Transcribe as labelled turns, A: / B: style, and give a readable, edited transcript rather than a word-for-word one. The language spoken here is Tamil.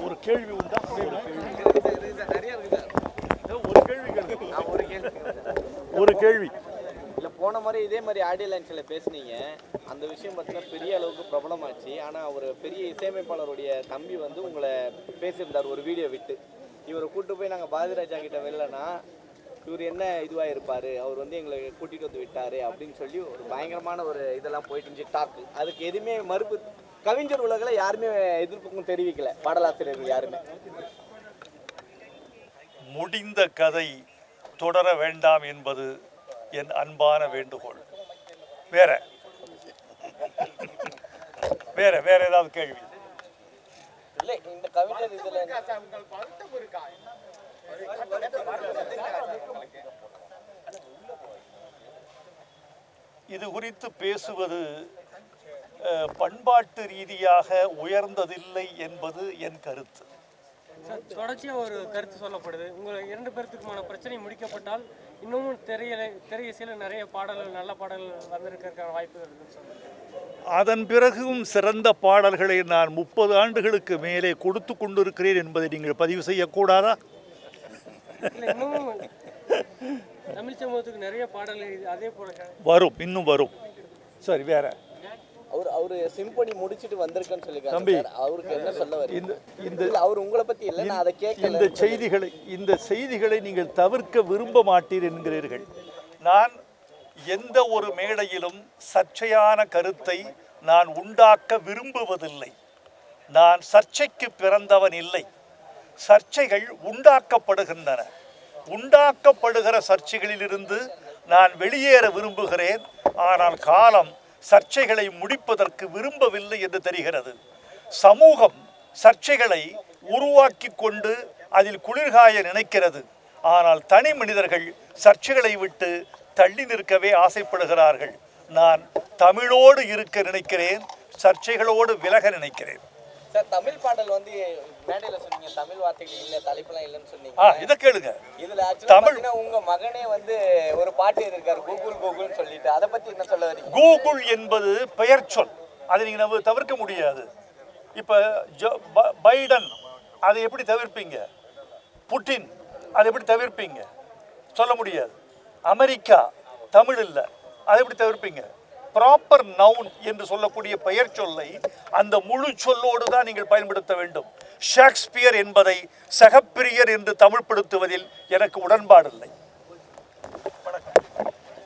A: ஒரு கேள்வி உண்டா? ஒரு கேள்வி
B: இல்லை, போன மாதிரி இதே மாதிரி ஆடியோ லான்ச்சில் பேசுனீங்க. அந்த விஷயம் பார்த்தீங்கன்னா பெரிய அளவுக்கு பிரபலமாச்சு. ஆனால் ஒரு பெரிய இசையமைப்பாளருடைய தம்பி வந்து உங்களை பேசியிருந்தார் ஒரு வீடியோ விட்டு. இவரை கூப்பிட்டு போய் நாங்கள் பாரதிராஜா கிட்ட வெளிலனா இவர் என்ன இதுவாக இருப்பார், அவர் வந்து எங்களை கூட்டிகிட்டு வந்து விட்டார் அப்படின்னு சொல்லி ஒரு பயங்கரமான ஒரு இதெல்லாம் போயிட்டு இருந்துச்சு டாக்கு. அதுக்கு எதுவுமே மறுப்பு கவிஞர் உலகில் யாருமே எதிர்ப்புக்கும் தெரிவிக்கல, பாடலாசிரியர்கள் யாருமே.
A: முடிந்த கதை தொடர வேண்டாம் என்பது என் அன்பான வேண்டுகோள். வேற வேற வேற ஏதாவது கேள்வி?
B: இல்லை, இந்த கவிஞர் இதில்
A: இது குறித்து பேசுவது பண்பாட்டு ரீதியாக உயர்ந்ததில்லை என்பது என் கருத்து.
C: தொடர்ச்சியாக ஒரு கருத்து சொல்லப்படுது. உங்கள் 2 பேர்த்துக்குமான பிரச்சனை முடிக்கப்பட்டால் இன்னமும் திரையிசையில் நிறைய பாடல்கள், நல்ல பாடல்கள் வந்திருக்கிறதுக்கான வாய்ப்புகள் இருக்குன்னு சொல்லுங்கள்.
A: அதன் பிறகும் சிறந்த பாடல்களை நான் 30 ஆண்டுகளுக்கு மேலே கொடுத்து கொண்டிருக்கிறேன் என்பதை நீங்கள் பதிவு செய்யக்கூடாதா?
C: இல்லை, இன்னமும் தமிழ் சமூகத்துக்கு நிறைய பாடல்கள் அதே போல
A: வரும், இன்னும் வரும். சரி, வேற
B: அவரு சிம்பனி முடிச்சிட்டு வந்திருக்கேன்னு சொல்லிருக்காரு.
A: தம்பி,
B: அவருக்கு என்ன சொல்ல வரீங்க?
A: இந்த
B: அவர் உங்களை பத்தி இல்ல, நான் அதை கேட்கல.
A: இந்த செய்திகளை நீங்கள் தவிர்க்க விரும்ப மாட்டீர் என்கிறீர்கள். நான் எந்த ஒரு மேடையிலும் சர்ச்சையான கருத்தை நான் உண்டாக்க விரும்புவதில்லை. நான் சர்ச்சைக்கு பிறந்தவன் இல்லை. சர்ச்சைகள் உண்டாக்கப்படுகின்றன. உண்டாக்கப்படுகிற சர்ச்சைகளிலிருந்து நான் வெளியேற விரும்புகிறேன். ஆனால் காலம் சர்ச்சைகளை முடிப்பதற்கு விரும்பவில்லை என்று தெரிகிறது. சமூகம் சர்ச்சைகளை உருவாக்கி கொண்டு அதில் குளிர்காய நினைக்கிறது. ஆனால் தனி மனிதர்கள் சர்ச்சைகளை விட்டு தள்ளி நிற்கவே ஆசைப்படுகிறார்கள். நான் தமிழோடு இருக்க நினைக்கிறேன், சர்ச்சைகளோடு விலக நினைக்கிறேன்.
B: சார், தமிழ் பாடல் வந்து மேடையில் சொன்னீங்க, தமிழ் வார்த்தைகள் இல்லை, தலைப்பெல்லாம் இல்லைன்னு சொன்னீங்க.
A: இதை கேளுங்க.
B: இதுல தமிழ் உங்க மகனே வந்து ஒரு பாட்டு இருக்காரு, கூகுள்னு சொல்லிட்டு, அதை பத்தி என்ன சொல்ல வரீங்க?
A: கூகுள் என்பது பெயர் சொல், அதை நீங்க நம்ம தவிர்க்க முடியாது. இப்ப பைடன், அதை எப்படி தவிர்ப்பீங்க? புட்டின், அதை எப்படி தவிர்ப்பீங்க? சொல்ல முடியாது. அமெரிக்கா, தமிழ் இல்லை, அதை எப்படி தவிர்ப்பீங்க? ப்ராப்பர் நவுன் என்று சொல்லக்கூடிய பெயர் சொல்லை அந்த முழு சொல்லோடு தான் நீங்கள் பயன்படுத்த வேண்டும். ஷேக்ஸ்பியர் என்பதை சகப்பிரியர் என்று தமிழ்படுத்துவதில் எனக்கு உடன்பாடில்லை.